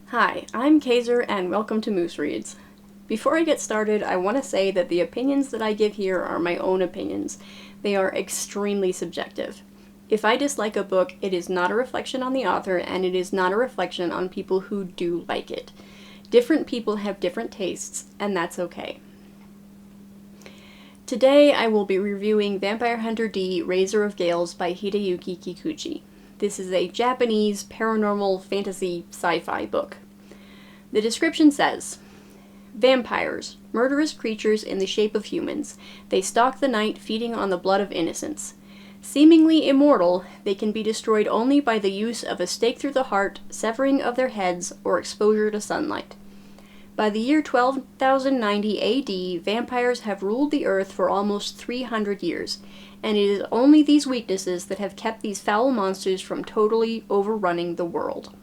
Hi, I'm Kaiser and welcome to Moose Reads. Before I get started, I want to say that the opinions that I give here are my own opinions. They are extremely subjective. If I dislike a book, it is not a reflection on the author and it is not a reflection on people who do like it. Different people have different tastes, and that's okay. Today I will be reviewing Vampire Hunter D: Razor of Gales by Hideyuki Kikuchi. This is a Japanese paranormal fantasy sci-fi book. The description says, vampires, murderous creatures in the shape of humans. They stalk the night, feeding on the blood of innocents. Seemingly immortal, they can be destroyed only by the use of a stake through the heart, severing of their heads, or exposure to sunlight. By the year 12,090 AD, vampires have ruled the earth for almost 300 years, and it is only these weaknesses that have kept these foul monsters from totally overrunning the world.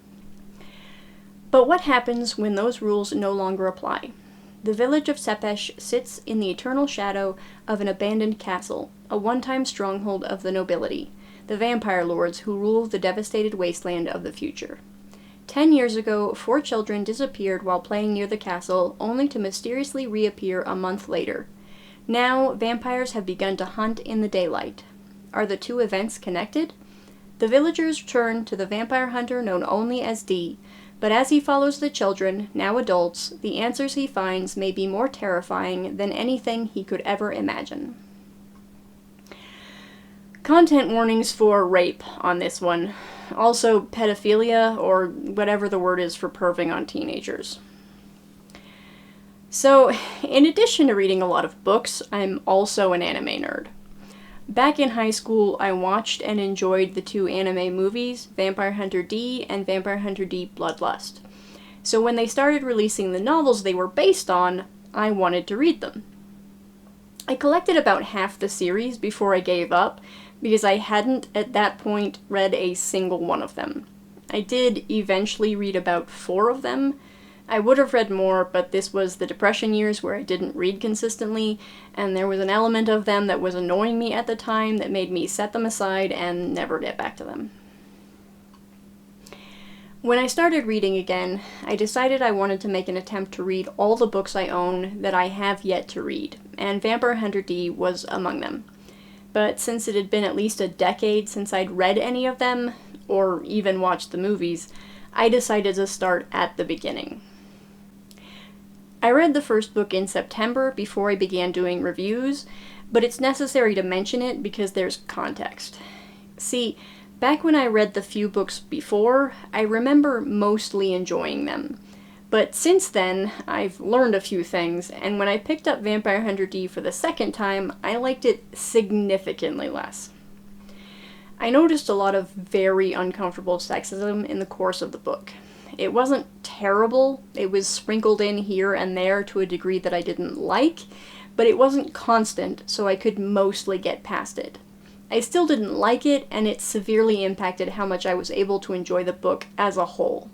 But what happens when those rules no longer apply? The village of Sepesh sits in the eternal shadow of an abandoned castle, a one-time stronghold of the nobility, the vampire lords who rule the devastated wasteland of the future. 10 years ago, 4 children disappeared while playing near the castle, only to mysteriously reappear a month later. Now, vampires have begun to hunt in the daylight. Are the two events connected? The villagers turn to the vampire hunter known only as D, but as he follows the children, now adults, the answers he finds may be more terrifying than anything he could ever imagine. Content warnings for rape on this one. Also pedophilia, or whatever the word is for perving on teenagers. So, in addition to reading a lot of books, I'm also an anime nerd. Back in high school, I watched and enjoyed the 2 anime movies, Vampire Hunter D and Vampire Hunter D Bloodlust. So when they started releasing the novels they were based on, I wanted to read them. I collected about half the series before I gave up, because I hadn't at that point read a single one of them. I did eventually read about 4 of them. I would have read more, but this was the depression years where I didn't read consistently, and there was an element of them that was annoying me at the time that made me set them aside and never get back to them. When I started reading again, I decided I wanted to make an attempt to read all the books I own that I have yet to read, and Vampire Hunter D was among them. But since it had been at least a decade since I'd read any of them, or even watched the movies, I decided to start at the beginning. I read the first book in September before I began doing reviews, but it's necessary to mention it because there's context. See, back when I read the few books before, I remember mostly enjoying them. But since then, I've learned a few things, and when I picked up Vampire Hunter D for the second time, I liked it significantly less. I noticed a lot of very uncomfortable sexism in the course of the book. It wasn't terrible, it was sprinkled in here and there to a degree that I didn't like, but it wasn't constant, so I could mostly get past it. I still didn't like it, and it severely impacted how much I was able to enjoy the book as a whole.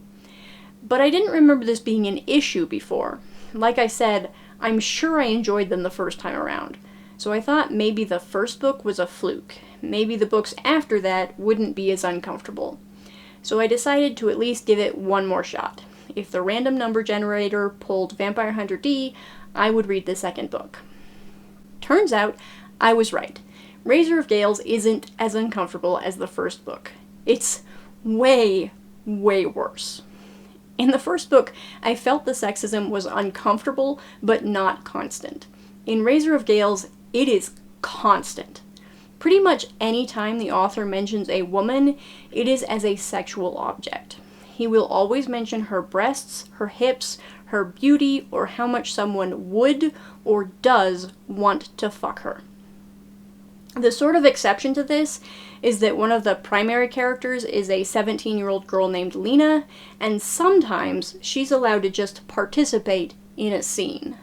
But I didn't remember this being an issue before. Like I said, I'm sure I enjoyed them the first time around, so I thought maybe the first book was a fluke. Maybe the books after that wouldn't be as uncomfortable. So I decided to at least give it one more shot. If the random number generator pulled Vampire Hunter D, I would read the second book. Turns out, I was right. Razor of Gales isn't as uncomfortable as the first book. It's way, way worse. In the first book, I felt the sexism was uncomfortable, but not constant. In Razor of Gales, it is constant. Pretty much any time the author mentions a woman, it is as a sexual object. He will always mention her breasts, her hips, her beauty, or how much someone would or does want to fuck her. The sort of exception to this is that one of the primary characters is a 17-year-old girl named Lena, and sometimes she's allowed to just participate in a scene.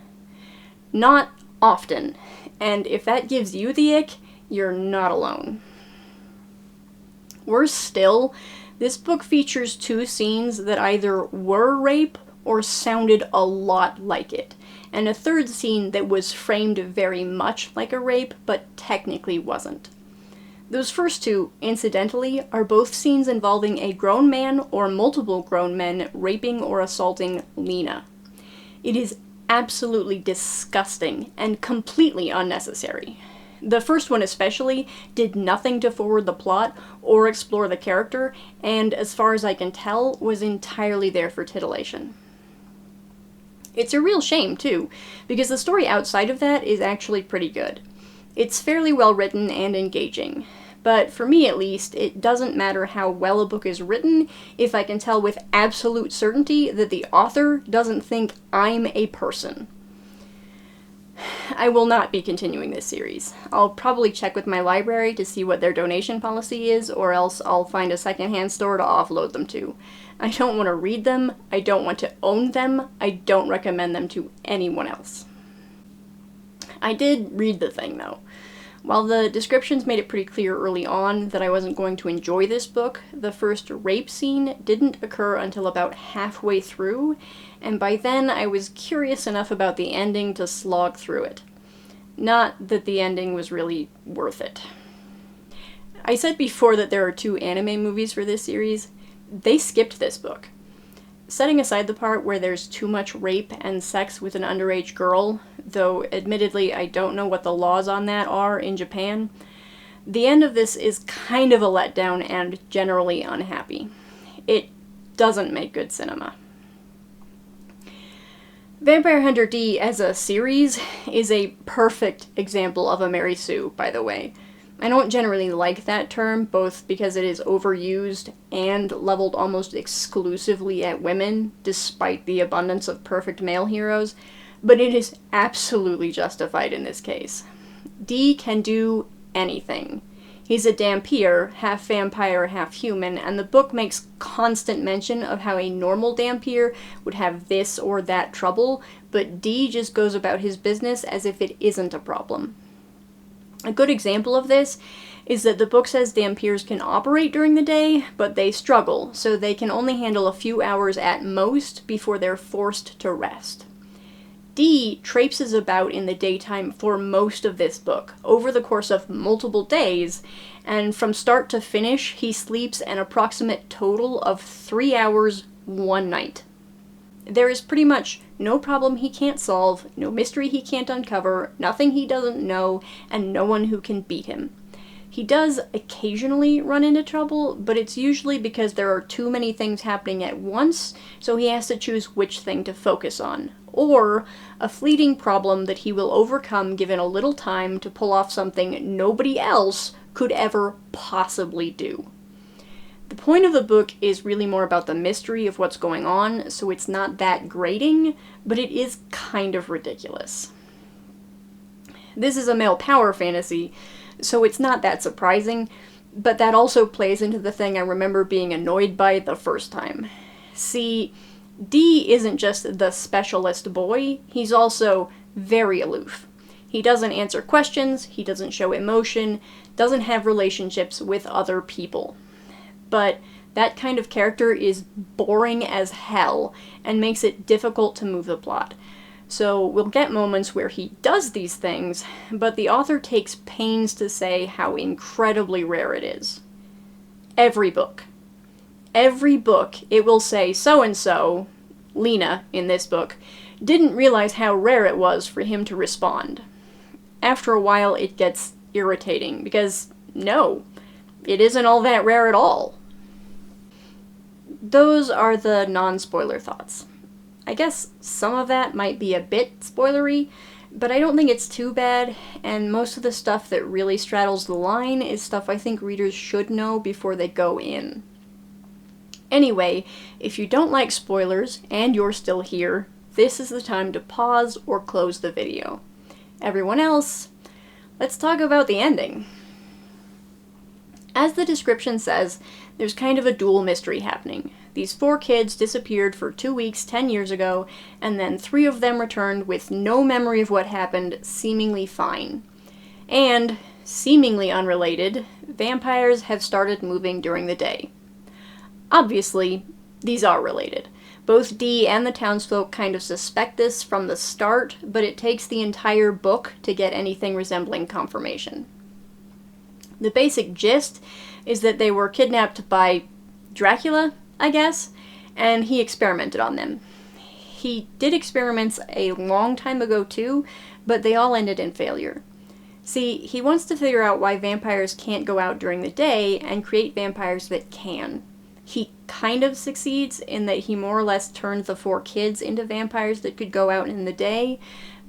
Not often, and if that gives you the ick, you're not alone. Worse still, this book features 2 scenes that either were rape or sounded a lot like it, and a third scene that was framed very much like a rape, but technically wasn't. Those first two, incidentally, are both scenes involving a grown man or multiple grown men raping or assaulting Lena. It is absolutely disgusting and completely unnecessary. The first one especially did nothing to forward the plot or explore the character, and as far as I can tell, was entirely there for titillation. It's a real shame, too, because the story outside of that is actually pretty good. It's fairly well written and engaging, but for me at least, it doesn't matter how well a book is written if I can tell with absolute certainty that the author doesn't think I'm a person. I will not be continuing this series. I'll probably check with my library to see what their donation policy is, or else I'll find a secondhand store to offload them to. I don't want to read them, I don't want to own them, I don't recommend them to anyone else. I did read the thing, though. While the descriptions made it pretty clear early on that I wasn't going to enjoy this book, the first rape scene didn't occur until about halfway through, and by then I was curious enough about the ending to slog through it. Not that the ending was really worth it. I said before that there are 2 anime movies for this series. They skipped this book. Setting aside the part where there's too much rape and sex with an underage girl, though admittedly I don't know what the laws on that are in Japan, the end of this is kind of a letdown and generally unhappy. It doesn't make good cinema. Vampire Hunter D as a series is a perfect example of a Mary Sue, by the way. I don't generally like that term, both because it is overused and leveled almost exclusively at women, despite the abundance of perfect male heroes, but it is absolutely justified in this case. D can do anything. He's a Dhampir, half vampire, half human, and the book makes constant mention of how a normal Dhampir would have this or that trouble, but D just goes about his business as if it isn't a problem. A good example of this is that the book says Dhampirs can operate during the day, but they struggle, so they can only handle a few hours at most before they're forced to rest. D traipses about in the daytime for most of this book, over the course of multiple days, and from start to finish, he sleeps an approximate total of 3 hours one night. There is pretty much no problem he can't solve, no mystery he can't uncover, nothing he doesn't know, and no one who can beat him. He does occasionally run into trouble, but it's usually because there are too many things happening at once, so he has to choose which thing to focus on. Or a fleeting problem that he will overcome given a little time to pull off something nobody else could ever possibly do. The point of the book is really more about the mystery of what's going on, so it's not that grating, but it is kind of ridiculous. This is a male power fantasy, so it's not that surprising, but that also plays into the thing I remember being annoyed by the first time. See, D isn't just the specialist boy, he's also very aloof. He doesn't answer questions, he doesn't show emotion, doesn't have relationships with other people. But that kind of character is boring as hell and makes it difficult to move the plot. So we'll get moments where he does these things, but the author takes pains to say how incredibly rare it is. Every book, it will say so-and-so, Lena in this book, didn't realize how rare it was for him to respond. After a while it gets irritating, because no, it isn't all that rare at all. Those are the non-spoiler thoughts. I guess some of that might be a bit spoilery, but I don't think it's too bad, and most of the stuff that really straddles the line is stuff I think readers should know before they go in. Anyway, if you don't like spoilers, and you're still here, this is the time to pause or close the video. Everyone else, let's talk about the ending. As the description says, there's kind of a dual mystery happening. These 4 kids disappeared for 2 weeks 10 years ago, and then 3 of them returned with no memory of what happened, seemingly fine. And, seemingly unrelated, vampires have started moving during the day. Obviously, these are related. Both Dee and the townsfolk kind of suspect this from the start, but it takes the entire book to get anything resembling confirmation. The basic gist is that they were kidnapped by Dracula, I guess, and he experimented on them. He did experiments a long time ago too, but they all ended in failure. See, he wants to figure out why vampires can't go out during the day and create vampires that can. He kind of succeeds in that he more or less turned the 4 kids into vampires that could go out in the day,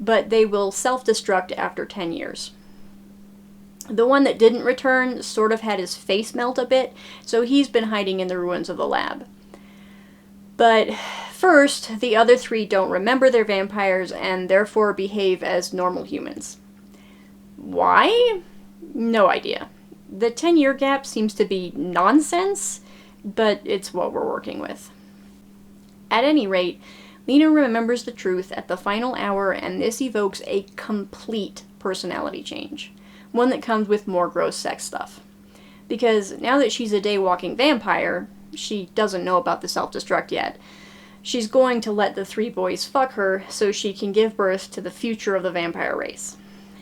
but they will self-destruct after 10 years. The one that didn't return sort of had his face melt a bit, so he's been hiding in the ruins of the lab. But first, the other 3 don't remember they're vampires and therefore behave as normal humans. Why? No idea. The 10-year gap seems to be nonsense, but it's what we're working with. At any rate, Lena remembers the truth at the final hour, and this evokes a complete personality change. One that comes with more gross sex stuff. Because now that she's a day-walking vampire, she doesn't know about the self-destruct yet. She's going to let the 3 boys fuck her so she can give birth to the future of the vampire race.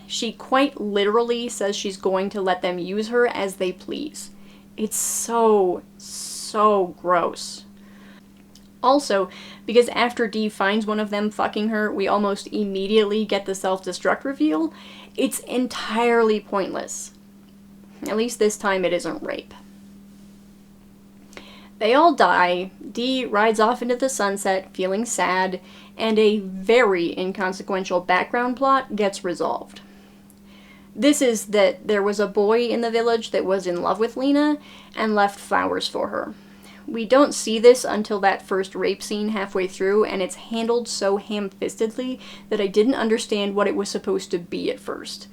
She quite literally says she's going to let them use her as they please. It's so gross. Also, because after Dee finds one of them fucking her, we almost immediately get the self-destruct reveal, it's entirely pointless. At least this time it isn't rape. They all die, Dee rides off into the sunset feeling sad, and a very inconsequential background plot gets resolved. This is that there was a boy in the village that was in love with Lena and left flowers for her. We don't see this until that first rape scene halfway through, and it's handled so ham-fistedly that I didn't understand what it was supposed to be at first.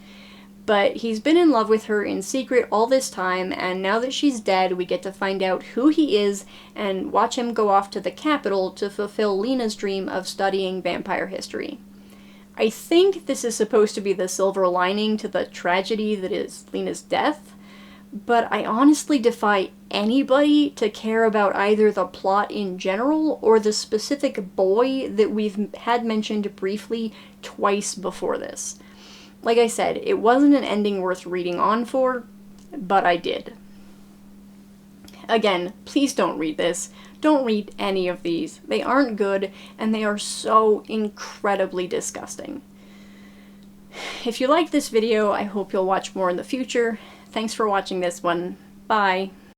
But he's been in love with her in secret all this time, and now that she's dead, we get to find out who he is and watch him go off to the capital to fulfill Lena's dream of studying vampire history. I think this is supposed to be the silver lining to the tragedy that is Lena's death, but I honestly defy anybody to care about either the plot in general or the specific boy that we've had mentioned briefly twice before this. Like I said, it wasn't an ending worth reading on for, but I did. Again, please don't read this. Don't read any of these. They aren't good, and they are so incredibly disgusting. If you like this video, I hope you'll watch more in the future. Thanks for watching this one. Bye.